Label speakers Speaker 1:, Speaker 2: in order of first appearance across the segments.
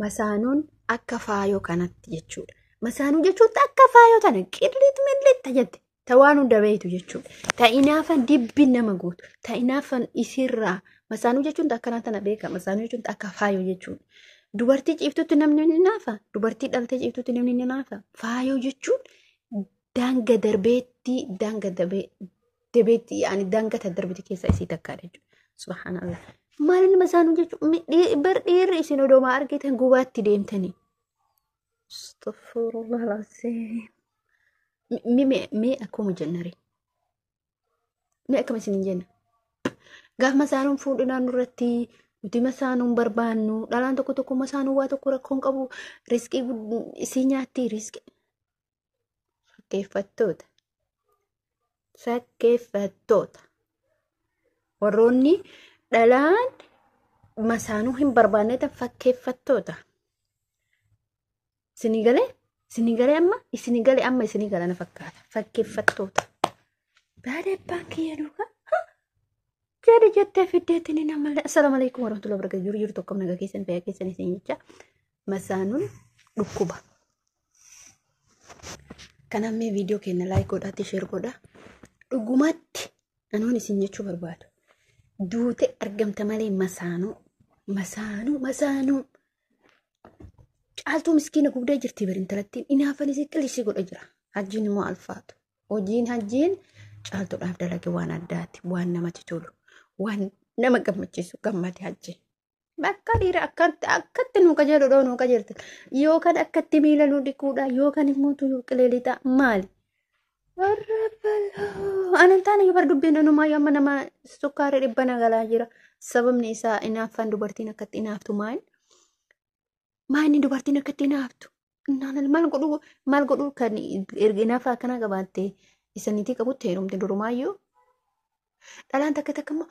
Speaker 1: Masaanuun akka faayoo kanatti jechuudha. Masaanuu jechuun akka faayoo tana qirrit millit jette. Tawaan hunda beeytu jechuudha. Ta'inaafan dibbi nama guutu. Ta'inaafan isirraa. Masaanuu jechuun akkanaa tana beeka. Masaanuu jechuun akka faayoo jechuudha. Dubartii ciiftutti namni ni naafa. Dubartii dhaltee ciiftutti namni ni naafa. Faayoo jechuun daanga darbeetti daanga dabeetti yaani daanga darbeetti keessa isii takkaadha jechuudha. Subhanallah. Maalin masaanuu jechuun bar dhiirri isin odooma argitan gubaatti deemtanii. Astaghfirullah alazim. Mee akkuma jennare. Mee akkuma isin jenna. Gaaf masaanuun fuudhinaan nurratti nuti masaanuun barbaannu dhalaan tokko masaanuun waa tokko rakkoon qabu riskii isii nyaatti riskii. Fakkeeffattoota. Warroonni dhalaan masaanuu hin barbaannetan fakkeeffattoota. Isinii amma isinii galana fakkaata. Fakkeeffattoota. Baadee baankii yaduuka. Jadi jettee fiddeetti ni namallee. Assalaamu alaikum warahmatullahi wabarakatuh. Jiru tokko nagaa keessan fayyaa keessan isin jecha. Masaanuun dhukkuba. Kanammee viidiyoo keenya laayik godhaatti sheer godha. Dhugumatti anoon isin jechuu barbaadu. Duute argamta malee masaanuu. Caaltuu miskiina guddaa jirti barintalattiin inaafan isii qilishii godha jira. Hajjiin immoo alfaatu. Hajjiin caaltuudhaaf dalage waan addaati. Waan namatti tolu. Waan nama gammachiisu gammade hajjiin. Bakka dhiira akkatti nu qajeeludha nu qajeelta. Yookaan akkatti miila nu dhiquudha yookaan immoo tuyuu qileelita maali? Anan taane yoo bardubbeen anumaa yamma nama sukkaara dhibba nagalaa jira. Sababni isaa inaaffaan dubartiin akkatti inaaftu maali? Maani dubartiin akkatti inaaftu? Maal godhu kan inaafaa akkana qabaatte isaniitii qabutti heerumte durumaayyuu. Dhalaan takka immoo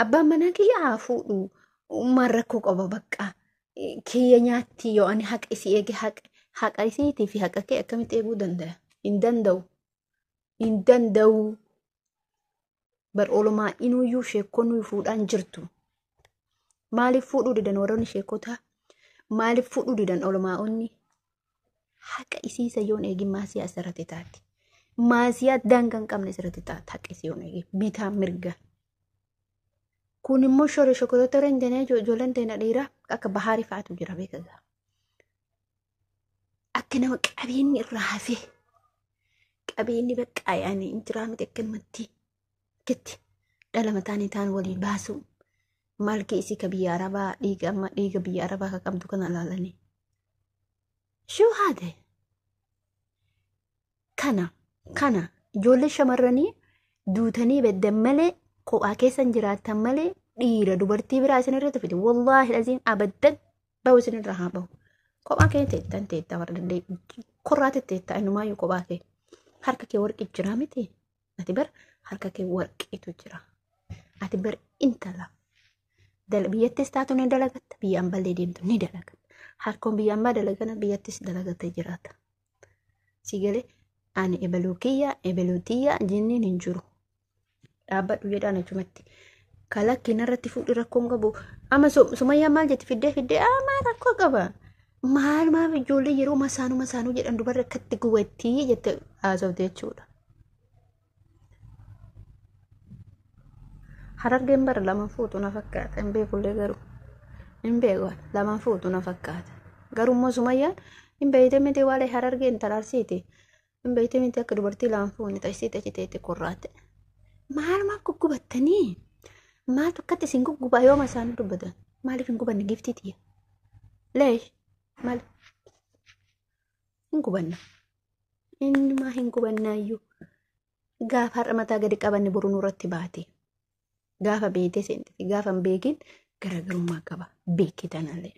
Speaker 1: abbaan manaa kiyya haa fuudhu. Ummaan rakkoo qaba bakka. Kiyya nyaatti yoo ani haqa isii eege haqa isiitii fi haqa kee akkamitti eeguu danda'a? Hin danda'u. Bar oolumaa inuuyyuu sheekonni fuudhaan jirtu. Maaliif fuudhuu didan warroonni sheekotaa? Maaliif fuudhuu didan oolumaa onni? Haqa isiisa yoon eegin maasiyaa asirratti taati. Maasiyaa daangaa hin qabne asirratti taati haqa isii yoon eegin bitaa mirga. Kun immoo shokolota rendeenee ijoolleen teena dhiiraa akka bahaarii fa'aatu jira beekagaa. Akka nama qabeenyi irraa hafee qabeenyi baqqaa yaani injiraa miti akkanumatti ketti dhala mataanii ta'an walii baasu. Malki isii ka biyya arabaa dhiiga biyya arabaa ka qabdu kana ilaalanii. Shuu haadhe. Kana ijoollee shamarranii duutanii beddan malee kophaa keessan jiraatan malee dhiira dubartii biraa isin irratti fide. Wallaahi laziin abaddan bahu isin irraa haa bahu. Kophaa kee teettaa warra danda'e korraa teettaa innumaayyuu kophaa kee. Harka kee warqii jira miti. Ati bar harka kee warqiitu jira. Ati bar intala. Biyyattis taatu ni dalagatta. Biyyaan ballee deemtu ni dalagatta. Harkoon biyyaan baa dalagana biyyattis dalagattee jiraata. Sigalee ani ebeluutiyyaa jenniin hin jiru. Dhaabbadhu jedhaan achumatti. Kalakkiin irratti fuudhi rakkoon qabu. Amma sumayyaan maal jetti fiddee maal rakkoo qaba? Maal ijoollee yeroo masaanuu jedhan dubarra akkatti gubattii jette haasofte jechuudha. Harargeen bara lama fuutu na fakkaata. Hin beekullee garuu. Hin beeku lama fuutu na fakkaata. Garuu immoo sumayyaan hin beeyte miti waalee harargeen taraarsiiti. Hin beeyte miti akka dubartii lama fuuni taasisee tachiteetti korraate. Maal guggubattanii? Maaltu akkatti isin guggubaa yoo masaanuu dubbatan? Maaliif hin gubanne giftiitiya? Leesh maal? Hin gubanna. Inni hin gubannaayyuu. Gaafa har'a mataa gadi qabanne boruu nurratti baate. Gaafa beetee seentee gaafa hin beekin garaagarummaa qaba. Beekki tanallee.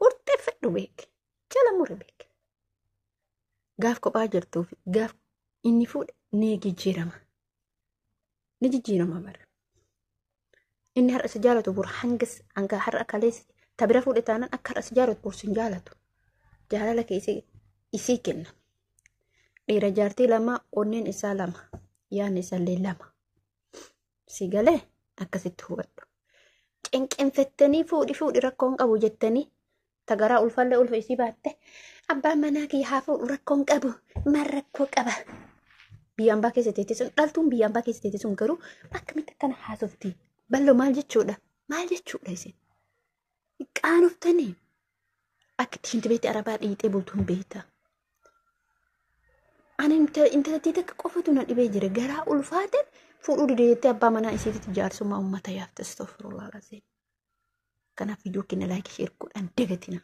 Speaker 1: Qurxeeffadhu beeke. Jala mure beeke. Gaaf kophaa jirtuuf gaaf inni fuudhe ni jijjiirama. Ni jijjiirama bara. Inni har'a si jaalatu bur hanga har'a kaleessi tabira fuudhe taanan akka har'a si jaalatu bur sin jaalatu. Jaalala kee isii kenna. Dhiira jaartii lama onneen isaa lama yaadni isaallee lama. Si galee akkasitti hubadhu. qenqenfettanii fuudhi rakkoon qabu jettanii tagaraa ulfallee ulfa isii baatte abbaan manaa kiyya haa fuudhu rakkoon qabu maal rakkoo qaba. Biyyaan baa keessa teessee sun dhaltuun biyyaan baa keessa teessee sun garuu akkamitti akkana haasofti ballo maal jechuudha isin qaanoftanii akka ishiin beekte arabaa dhiixee bultuun beekta. Ani intalatti takka qofatu na dhibee jira garaa ulfaateen fuudhuu dideettee abbaa manaa isiititti jaarsummaa uummata yaafte astaghfirullah alazim. Kanaaf viidiyoo kenna laayikii sheer godhaan dagatina.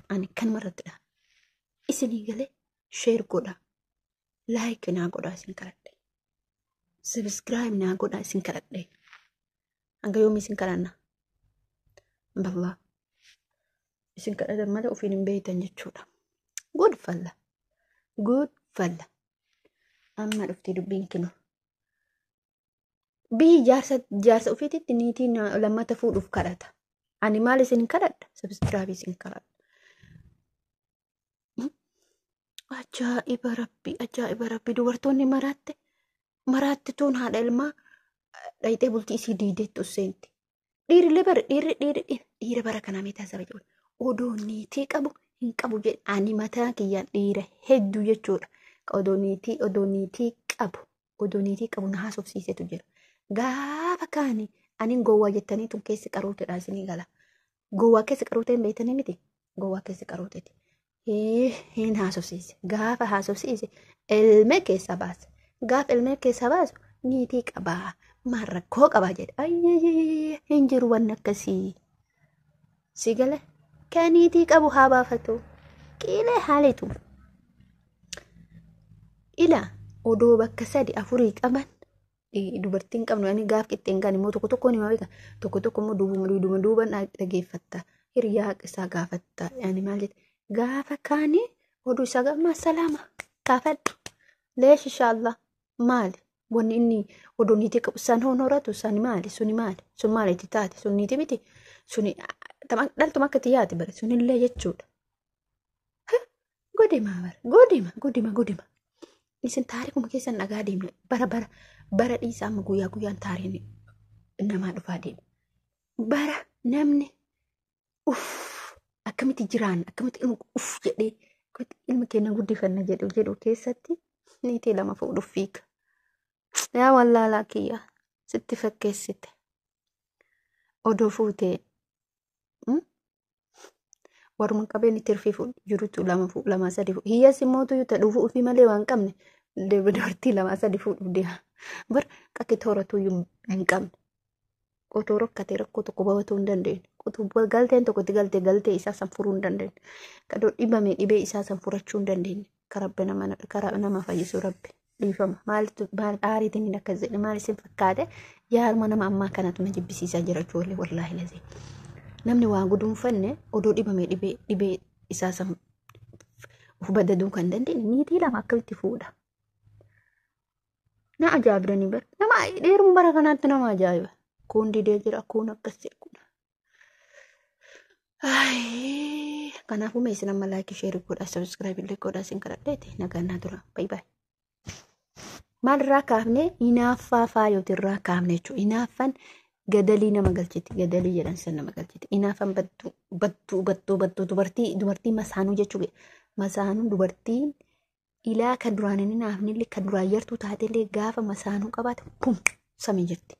Speaker 1: Ani kan marrattidha. Isinii galee sheer godhaa. Laayikii naa godhaa isin kadhadhe. Sabiskiraayib naa godhaa isin kadhadhe. Hanga yoomii isin kadhanna. Ballaa. Isin kadhatan malee ofiin hin beektan jechuudha. Godfalla. Amma dhuftee dubbiin kinu. Biyyi jaarsa ofiititti niitiin lammata fuudhuuf kadhata. Ani maal isin kadhadha? Sabiskiraabii isin kadhadha. Ajaa'iba rabbi dubartoonni maraatti tuun haadha ilmaa dhayitee bultii isii diideetti usseenti. Dhiira bara kanaa meetaa saba jedhu. Odoo niitii qabu hin qabu jedhe ani mataa kiyyaan dhiira hedduu jechuudha. Odoo niitii qabu na haasofsiisetu jira. Gaafa kaani ani gowwaa jettanii tun keessi qaruutedha isinii gala. Gowwaa keessi qaruutee hin beektanii miti? Gowwaa keessi qaruuteeti. Hin haasofsiise. Gaafa haasofsiise ilmee keessa baasa. Gaafa ilmee keessa baasu niitii qabaa. Maal rakkoo qabaa jedhe. Ayyee hin jiru wanni akkasii. Si gale? Kan niitii qabu haa baafatu. Qiilee haalitu. Ila odoo bakka 3-4 qaban dubartiin qabnu ani gaaf qixxeen kan immoo tokko nima beeka. Tokko immoo duuban dhageeffatta. Hiriyaa isaa gaafatta. Yani maal jette? Gaafa kaanii oduu isaa gammaa salaama gaafadhu. Leesh inshaallah maali? Wanni inni oduu niitii qabu isaan honoratu isaan maali? Suni maali? Sun maali itti taate? Sun niitii miti? Suni dhaltuma akka xiyyaati bare sunillee jechuudha. Godima. Isin taarikuma keessan dhagaa deemne bara dhiisaa amma guyyaan taariin namaa dhufaa deema. Bara namni akkamitti jiraan akkamitti jedhee ilma keenya guddifanna jedhu keessatti niitii 2 fuudhuuf fiiga. Yaa wallaalaa kiyya sitti fakkeessite odoo fuutee warreen qabeen tirfii jirutu 2-3 hiyyeessi mootu dhufu ofii malee waan qabne dubartii 2-3 fuudhuuf deema. Bar qaqqi tooratu hin qabne. Otoo rakkatee rakkoo tokko babatuu hin dandeenye. Otoo galteen tokkotti galtee isaa san furuu hin dandeenye. Kadoo dhibame dhibee isaa san furachuu hin dandeenye. Karaa nama fayyisu rabbi dhiifama. Maal aariitiin akkas jedhe maal isin fakkaate yaaduma nama ammaa kanatu na jibbisiisaa jira ijoollee wallaahi lazee. Namni waan guduunfanne odoo dhibame dhibee isaa san of badaduu kan dandeenye niitii 2 akkamitti fuudha. Na ajaa'ibdanii bara. Nama dheeruun bara kanaatti nama ajaa'iba. Kun didee jira kun akkas jedhu. Kanaafuu meeshaan amma laayikii sheerii godhaa sabiskiraayib illee godhaa isin kadhadheeti nagaan tura. Bye. Maalirraa kaafne hinaaffaa faayooti irraa kaafne jechuudha. Hinaaffaan gadalii nama galchiti. Gadalii jedhan san nama galchiti. Hinaaffaan battuu dubartii masaanuu jechuudha. Masaanuu dubartiin ilaa kan duraan inni naafnillee kan duraan yartuu taatellee gaafa masaanuu qabaate pum samii jirti.